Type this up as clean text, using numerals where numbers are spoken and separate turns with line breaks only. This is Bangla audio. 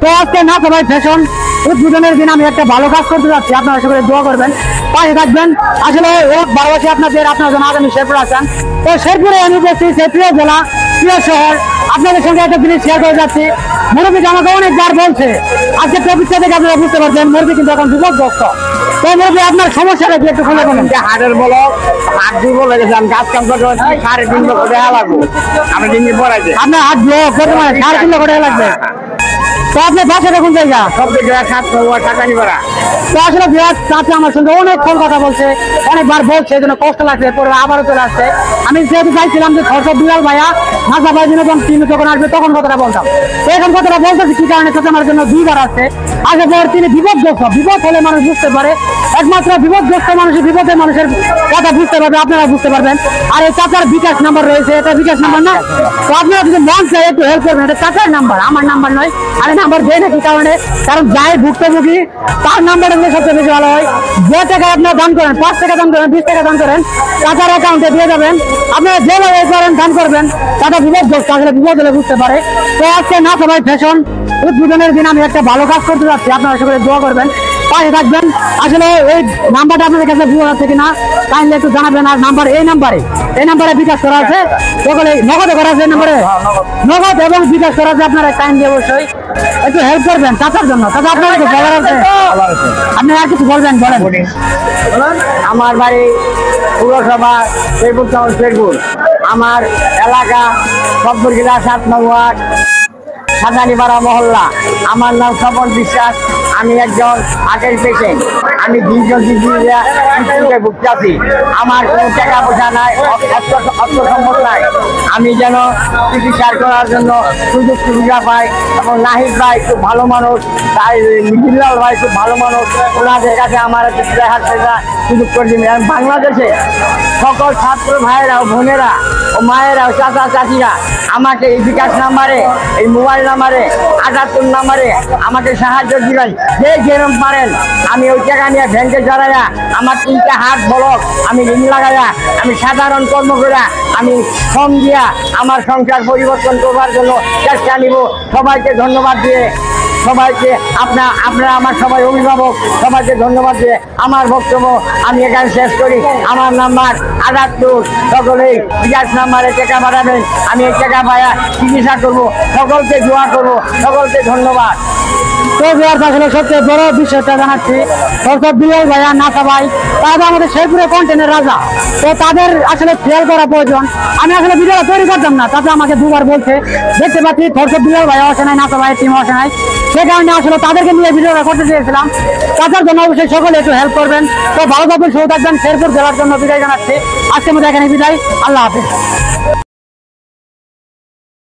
তো আজকে না সবাই ফ্যাশন উদ্বোধনের দিন আমি একটা ভালো কাজ করতে যাচ্ছি, আপনারা সকলে দোয়া করবেন, পাশে থাকবেন। আসলে ভালোবাসি আপনার জন্য আগামী শেরপুর আছেন। তো শেরপুরে আমি বলছি সেই প্রিয় জেলা, প্রিয় শহর, আপনাদের সঙ্গে একটা জিনিস শেয়ার করে যাচ্ছি। মুরব্বী আমাকে অনেকবার বলছে, আজকে টপিকটা থেকে আপনারা বুঝতে পারছেন মুরব্বী কিন্তু এখন বিপদগ্রস্ত। তো মুরব্বী আপনার সমস্যাটা কি একটু খুলে বলেন।
হাটের বলো হাট দুর্বল হয়ে গেছে, আমি কাজ কাম করতে 3.5 লক্ষ টাকা লাগবো। আমি দিন পড়াইছে
আপনার হাত করতে মানে 3.5 লক্ষ টাকা লাগবে। তো আপনার বাসাটা কোন জায়গা?
সব থেকে 7 টাকা নিবারা।
তো আসলে বিরাট চাচা আমার সঙ্গে অনেকক্ষণ কথা বলছে, অনেকবার বলছে, এই জন্য কষ্ট লাগছে, পরে আবারও চলে আসছে। আমি যেহেতু চাইছিলাম যে খরচ বিলাল ভাইয়া নাসা ভাই বিনোদন টিম যখন আসবে তখন কথাটা বলতাম। তো এখন কথাটা বলতেছি কি কারণে, চাচা আমার জন্য 2বার আসছে। আগে পর তিনি বিপদগ্রস্ত, বিপদ হলে মানুষ বুঝতে পারে, একমাত্র বিপদগ্রস্ত মানুষের বিপদে মানুষের কথা বুঝতে পারবে, আপনারা বুঝতে পারবেন। আর এই চাচার বিকাশ নাম্বার রয়েছে, এটা বিকাশ নাম্বার না, তো আপনারা যদি মন চাই একটু হেল্প করবেন। এটা চাচার নাম্বার, আমার নাম্বার নয়। আমি নাম্বার দেয় না কি কারণে, কারণ যাই ভুক্তভোগী তার নাম্বারটা দিলে সবচেয়ে বেশি ভালো হয়। যে টাকা আপনারা দান করেন, 5 টাকা দান করেন, 20 টাকা দান করেন, চাচার অ্যাকাউন্টে দিয়ে যাবেন। আপনারা যেভাবে করেন দান করবেন, চাচা বিপদগ্রস্ত, আসলে বিপদ হলে বুঝতে পারে। তো আজকে না সবাই ফ্যাশন উদ্বোধনের দিন আমি একটা ভালো কাজ করতে যাচ্ছি, আপনারা সকলে দোয়া করবেন, পাশে থাকবেন। আসলে এই নাম্বারটা আপনাদের কাছে ভুল আছে কিনা কাইন্ডলি একটু জানাবেন। আর নাম্বার এই নাম্বারে বিকাশ করা আছে, সকলে নগদে করা আছে, নাম্বারে নগদ এবং বিকাশ করা আছে। আপনারা কাইন্ডলি অবশ্যই একটু হেল্প করবেন চাচার জন্য। চাচা আপনার কিছু বলার আছে? আপনি আর কিছু বলবেন, বলেন।
আমার বাড়ি পৌরসভা শেরপুর টাউন, শেরপুর। আমার এলাকা সবপুরগিলা 7 নং ওয়ার্ড, সাজানিপাড়া মহল্লা। আমার নাম স্বপন বিশ্বাস। আমি একজন হার্টের পেশেন্ট। আমি দীর্ঘদিনে ভুগতে আছি। আমার কোনো টাকা পয়সা নাই, অর্থ সম্পদ নাই। আমি যেন চিকিৎসা করার জন্য সুযোগ সুবিধা পাই। এবং নাহিদ ভাই খুব ভালো মানুষ, তাই মিজিল্লাল ভাই খুব ভালো মানুষ, ওনাদের কাছে আমার দেখার সুযোগ করে দিন। বাংলাদেশে সকল ছাত্র ভাইয়েরা ও বোনেরা ও মায়েরা ও চাচা চাচিরা আমাকে এই বিকাশ নাম্বারে, এই মোবাইল নাম্বারে, 78 নাম্বারে আমাকে সাহায্য দিবেন। যে যেরকম পারেন আমি ওই টাকা নিয়ে ব্যাংকে জড়াইয়া আমার 3টা হাত ব্লক আমি ঋণ লাগাইয়া আমি সাধারণ কর্ম করে আমি ফর্ম দিয়া আমার সংসার পরিবর্তন করবার জন্য চেষ্টা নিব। সবাইকে ধন্যবাদ দিয়ে, সবাইকে আপনারা আমার সবাই অভিভাবক, সবাইকে ধন্যবাদ দিয়ে আমার বক্তব্য আমি এখানে শেষ করি। আমার নাম্বার 78, সকলেই বিকাশ নাম্বারে টাকা পাঠাবেন। আমি এই টাকা পাইয়া চিকিৎসা করবো। সকলকে দোয়া করবো, সকলকে ধন্যবাদ।
তো আসলে সবচেয়ে বড় বিষয়টা জানাচ্ছি, বিলাল ভাইয়া নাসা ভাই, তারা আমাদের শেরপুরের কন্টেন্টের রাজা। তো তাদের আসলে খেয়াল করা প্রয়োজন। আমি আসলে ভিডিওটা তৈরি করতাম না, তাতে আমাকে 2বার বলছে। দেখতে পাচ্ছি বিলাল ভাইয়া আসে নাই, নাসা ভাইয়ের টিম আসে নাই, সে কারণে আসলে তাদেরকে নিয়ে ভিডিওটা করতে চেয়েছিলাম। তাদের জন্য অবশ্যই সকলে একটু হেল্প করবেন। তো ভালো থাকবেন, সুস্থ থাকবেন। শেরপুর জেলার জন্য বিদায় জানাচ্ছি। আজকের মধ্যে এখানে বিদায়। আল্লাহ হাফেজ।